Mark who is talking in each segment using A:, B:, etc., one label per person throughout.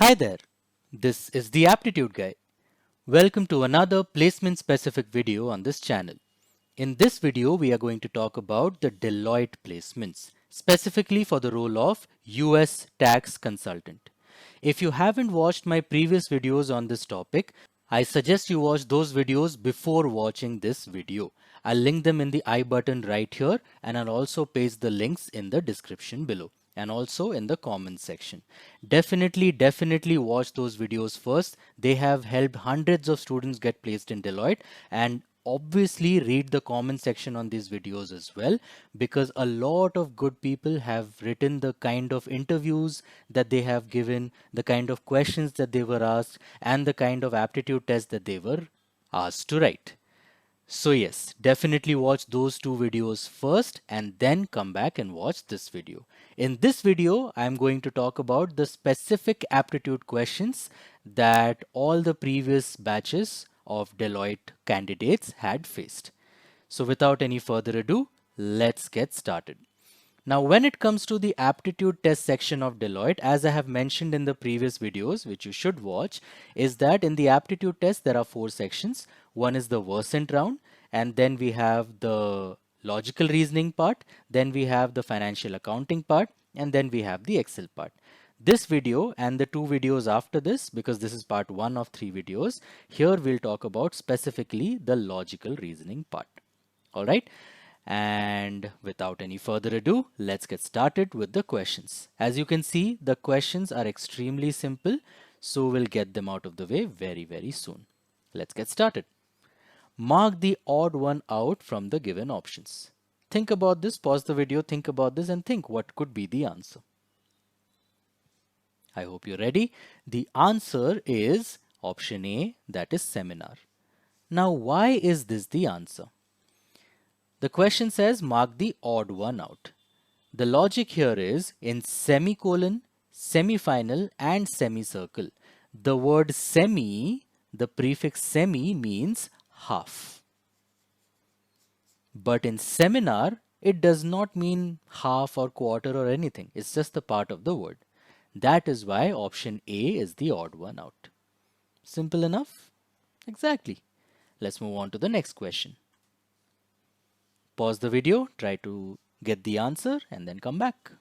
A: Hi there, this is the Aptitude Guy. Welcome to another placement specific video on this channel. In this video, we are going to talk about the Deloitte placements, specifically for the role of US tax consultant. If you haven't watched my previous videos on this topic, I suggest you watch those videos before watching this video. I'll link them in the I button right here, and I'll also paste the links in the description below and also in the comments section. Definitely watch those videos first. They have helped hundreds of students get placed in Deloitte, and obviously read the comment section on these videos as well, because a lot of good people have written the kind of interviews that they have given, the kind of questions that they were asked, and the kind of aptitude test that they were asked to write. So yes, definitely watch those two videos first and then come back and watch this video. In this video, I'm going to talk about the specific aptitude questions that all the previous batches of Deloitte candidates had faced. So without any further ado, let's get started. Now, when it comes to the aptitude test section of Deloitte, as I have mentioned in the previous videos, which you should watch, is that in the aptitude test, there are four sections. One is the Versant round, and then we have the logical reasoning part, then we have the financial accounting part, and then we have the Excel part. This video and the two videos after this, because this is part one of three videos, here we'll talk about specifically the logical reasoning part. All right. And without any further ado, let's get started with the questions. As you can see, the questions are extremely simple, so we'll get them out of the way very soon. Let's get started. Mark the odd one out from the given options. Think about this, pause the video, think about this, and think what could be the answer. I hope you're ready. The answer is option A, that is seminar. Now, why is this the answer? The question says mark the odd one out. The logic here is in semicolon, semifinal and semicircle. The word semi, the prefix semi means half. But in seminar, it does not mean half or quarter or anything. It's just a part of the word. That is why option A is the odd one out. Simple enough? Exactly. Let's move on to the next question. Pause the video, try to get the answer and then come back.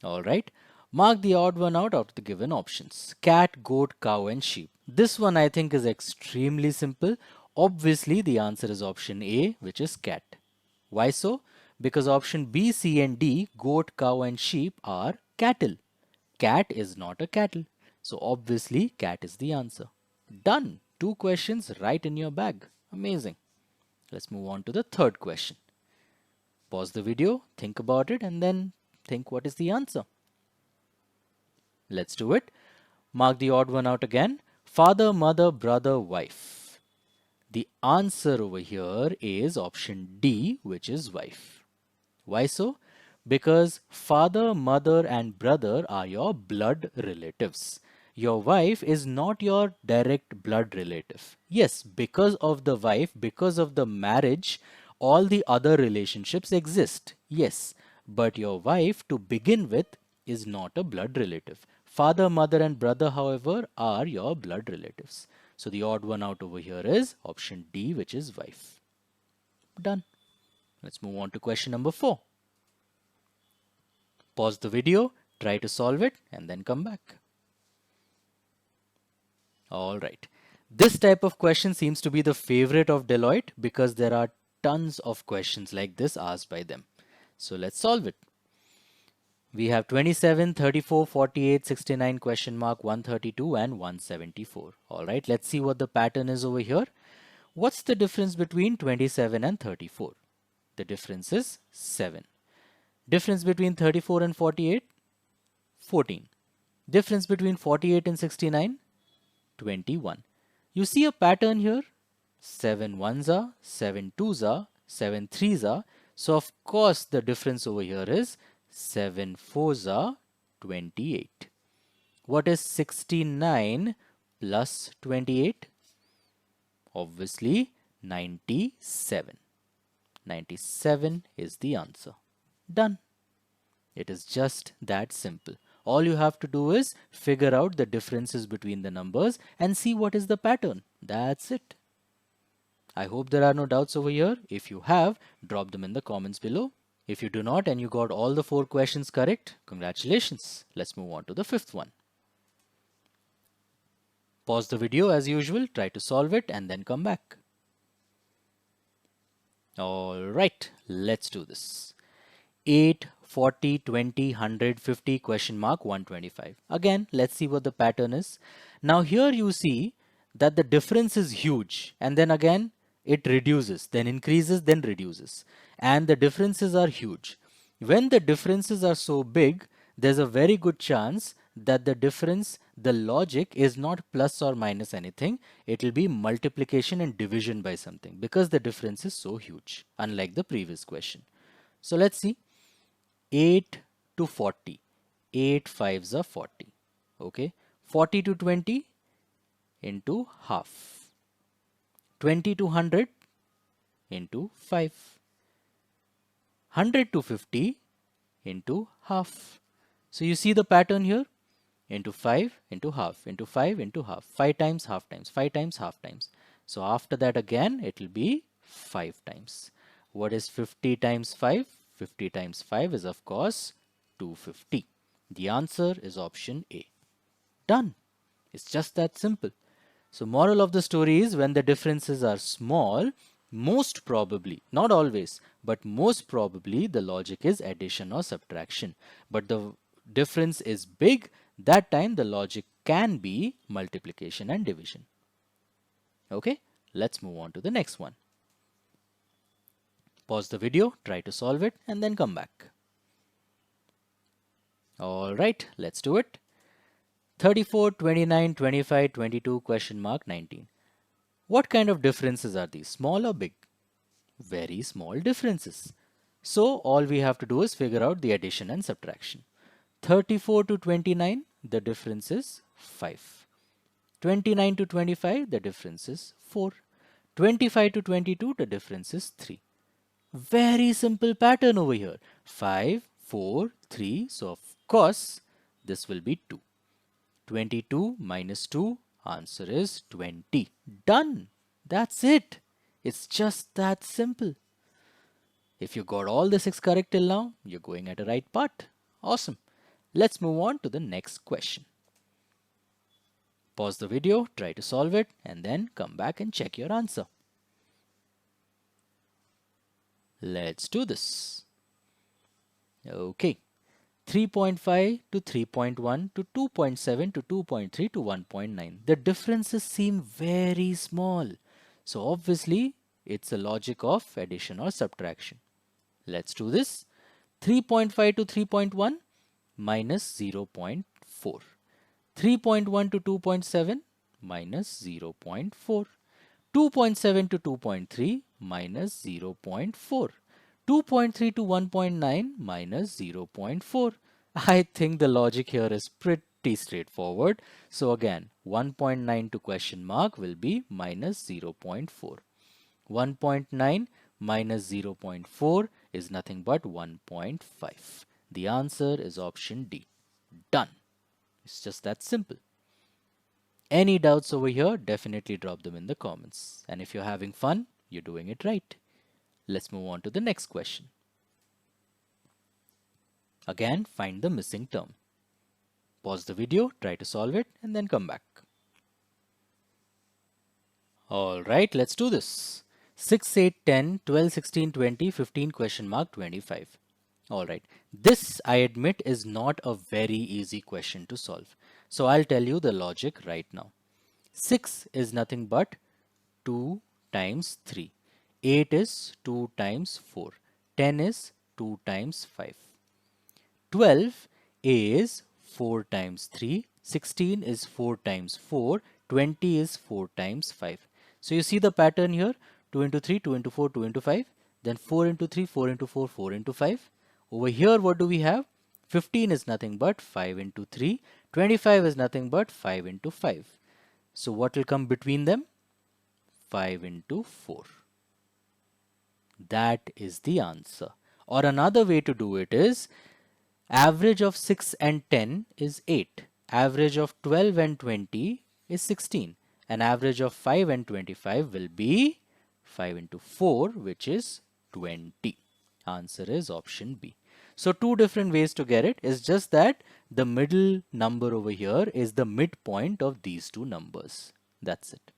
A: Alright, mark the odd one out of the given options. Cat, goat, cow and sheep. This one I think is extremely simple. Obviously the answer is option A, which is cat. Why so? Because option B, C and D, goat, cow and sheep are cattle. Cat is not a cattle. So obviously cat is the answer. Done. Two questions right in your bag. Amazing. Let's move on to the third question. Pause the video, think about it, and then think what is the answer. Let's do it. Mark the odd one out again. Father, mother, brother, wife. The answer over here is option D, which is wife. Why so? Because father, mother, and brother are your blood relatives. Your wife is not your direct blood relative. Yes, because of the wife, because of the marriage, all the other relationships exist. Yes, but your wife to begin with is not a blood relative. Father, mother, and brother, however, are your blood relatives. So the odd one out over here is option D, which is wife. Done. Let's move on to question number 4. Pause the video, try to solve it, and then come back. All right. This type of question seems to be the favorite of Deloitte because there are tons of questions like this asked by them. So let's solve it. We have 27, 34, 48, 69, question mark, 132 and 174. All right, let's see what the pattern is over here. What's the difference between 27 and 34? The difference is 7. Difference between 34 and 48? 14. Difference between 48 and 69? 21. You see a pattern here? 7 ones are, 7 twos are, 7 threes are. So of course the difference over here is 7 fours are 28. What is 69 plus 28? Obviously 97. 97 is the answer. Done. It is just that simple. All you have to do is figure out the differences between the numbers and see what is the pattern. That's it. I hope there are no doubts over here. If you have, drop them in the comments below. If you do not and you got all the 4 questions correct, congratulations. Let's move on to the 5th one. Pause the video as usual, try to solve it and then come back. Alright, let's do this. 8, 40, 20, 100, 50, question mark, 125. Again, let's see what the pattern is. Now here you see that the difference is huge and then again it reduces, then increases, then reduces. And the differences are huge. When the differences are so big, there's a very good chance that the difference, the logic is not plus or minus anything. It will be multiplication and division by something because the difference is so huge, unlike the previous question. So let's see. 8 to 40. 8 fives are 40. Okay. 40 to 20 into half. 20 to 100 into 5. 100 to 50 into half. So you see the pattern here? Into 5 into half, into 5 into half. 5 times half times, 5 times half times. So after that again it will be 5 times. What is 50 times 5? 50 times 5 is of course 250. The answer is option A. Done. It's just that simple. So moral of the story is when the differences are small, most probably, not always, but most probably the logic is addition or subtraction. But the difference is big, that time the logic can be multiplication and division. Okay, let's move on to the next one. Pause the video, try to solve it and then come back. Alright, let's do it. 34, 29, 25, 22, question mark, 19. What kind of differences are these? Small or big? Very small differences. So all we have to do is figure out the addition and subtraction. 34 to 29, the difference is 5. 29 to 25, the difference is 4. 25 to 22, the difference is 3. Very simple pattern over here. 5, 4, 3. So of course, this will be 2. 22 minus 2, answer is 20. Done. That's it. It's just that simple. If you got all the 6 correct till now, you're going at the right path. Awesome. Let's move on to the next question. Pause the video, try to solve it, and then come back and check your answer. Let's do this. Okay. 3.5 to 3.1 to 2.7 to 2.3 to 1.9. The differences seem very small. So obviously, it's a logic of addition or subtraction. Let's do this. 3.5 to 3.1 minus 0.4. 3.1 to 2.7 minus 0.4. 2.7 to 2.3 minus 0.4. 2.3 to 1.9 minus 0.4. I think the logic here is pretty straightforward. So again, 1.9 to question mark will be minus 0.4. 1.9 minus 0.4 is nothing but 1.5. The answer is option D. Done. It's just that simple. Any doubts over here, definitely drop them in the comments. And if you're having fun, you're doing it right. Let's move on to the next question. Again, find the missing term. Pause the video, try to solve it, and then come back. Alright, let's do this. 6, 8, 10, 12, 16, 20, 15, question mark, 25. Alright, this I admit is not a very easy question to solve. So I'll tell you the logic right now. 6 is nothing but 2 times 3. 8 is 2 times 4. 10 is 2 times 5. 12 is 4 times 3. 16 is 4 times 4. 20 is 4 times 5. So you see the pattern here. 2 into 3, 2 into 4, 2 into 5. Then 4 into 3, 4 into 4, 4 into 5. Over here what do we have? 15 is nothing but 5 into 3. 25 is nothing but 5 into 5. So what will come between them? 5 into 4. That is the answer. Or another way to do it is Average of 6 and 10 is 8. Average of 12 and 20 is 16. And average of 5 and 25 will be 5 into 4, which is 20. Answer is option B. So two different ways to get it is just that the middle number over here is the midpoint of these two numbers. That's it.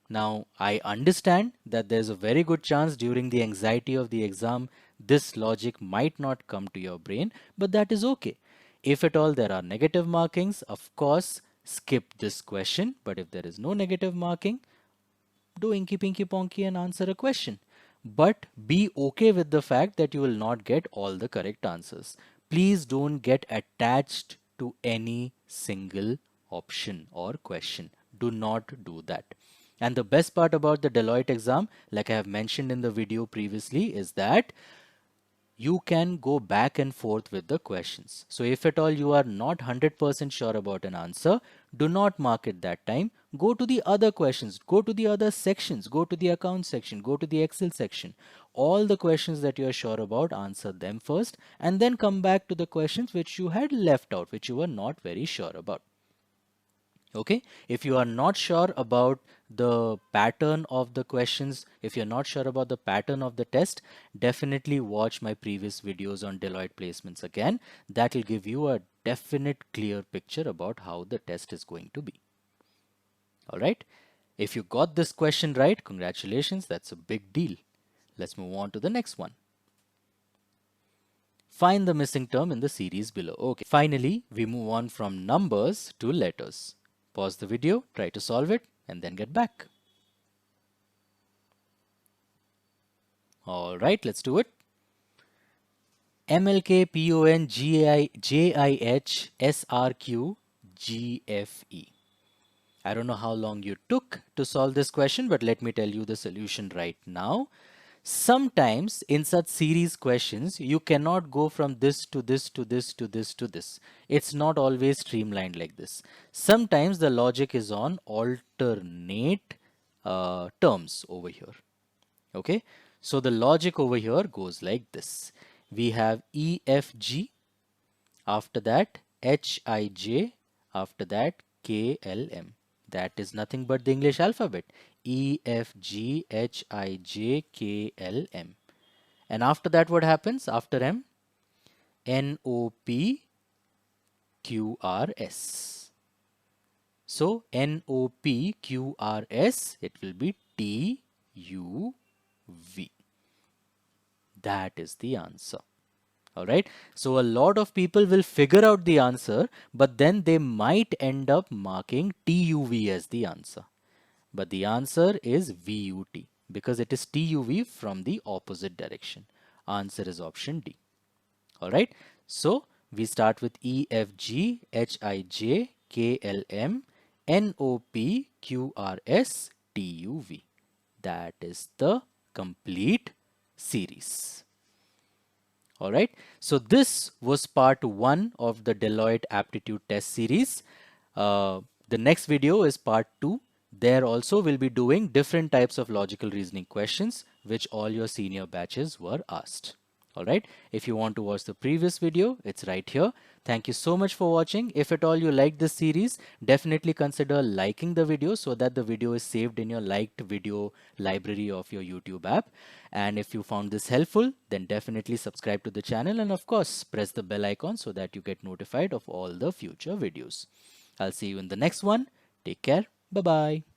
A: Now, I understand that there's a very good chance during the anxiety of the exam, this logic might not come to your brain, but that is okay. If at all there are negative markings, of course, skip this question. But if there is no negative marking, do inky pinky ponky and answer a question. But be okay with the fact that you will not get all the correct answers. Please don't get attached to any single option or question. Do not do that. And the best part about the Deloitte exam, like I have mentioned in the video previously, is that you can go back and forth with the questions. So if at all you are not 100% sure about an answer, do not mark it that time. Go to the other questions, go to the other sections, go to the account section, go to the Excel section. All the questions that you are sure about, answer them first and then come back to the questions which you had left out, which you were not very sure about. Okay, if you are not sure about the pattern of the questions, if you're not sure about the pattern of the test, definitely watch my previous videos on Deloitte placements again. That will give you a definite clear picture about how the test is going to be. All right, if you got this question right, congratulations, that's a big deal. Let's move on to the next one. Find the missing term in the series below. Okay, finally we move on from numbers to letters. Pause the video, try to solve it, and then get back. All right, let's do it. MLKPONGIHSRQGFE. I don't know how long you took to solve this question, but let me tell you the solution right now. Sometimes in such series questions, you cannot go from this to this to this to this to this. It's not always streamlined like this. Sometimes the logic is on alternate terms over here. Okay, so the logic over here goes like this. We have EFG, after that HIJ, after that KLM. That is nothing but the English alphabet. EFGHIJKLM. And after that, what happens? After M, NOPQRS. So NOPQRS, it will be TUV. That is the answer. All right. So a lot of people will figure out the answer, but then they might end up marking TUV as the answer. But the answer is VUT because it is TUV from the opposite direction. Answer is option D. All right. So we start with EFG, HIJ, KLM, NOP, QRS, TUV. That is the complete series. All right. So this was part 1 of the Deloitte Aptitude Test series. The next video is part 2. There also will be doing different types of logical reasoning questions which all your senior batches were asked. All right. If you want to watch the previous video, it's right here. Thank you so much for watching. If at all you like this series, definitely consider liking the video so that the video is saved in your liked video library of your YouTube app. And if you found this helpful, then definitely subscribe to the channel and of course press the bell icon so that you get notified of all the future videos. I'll see you in the next one. Take care. Bye-bye.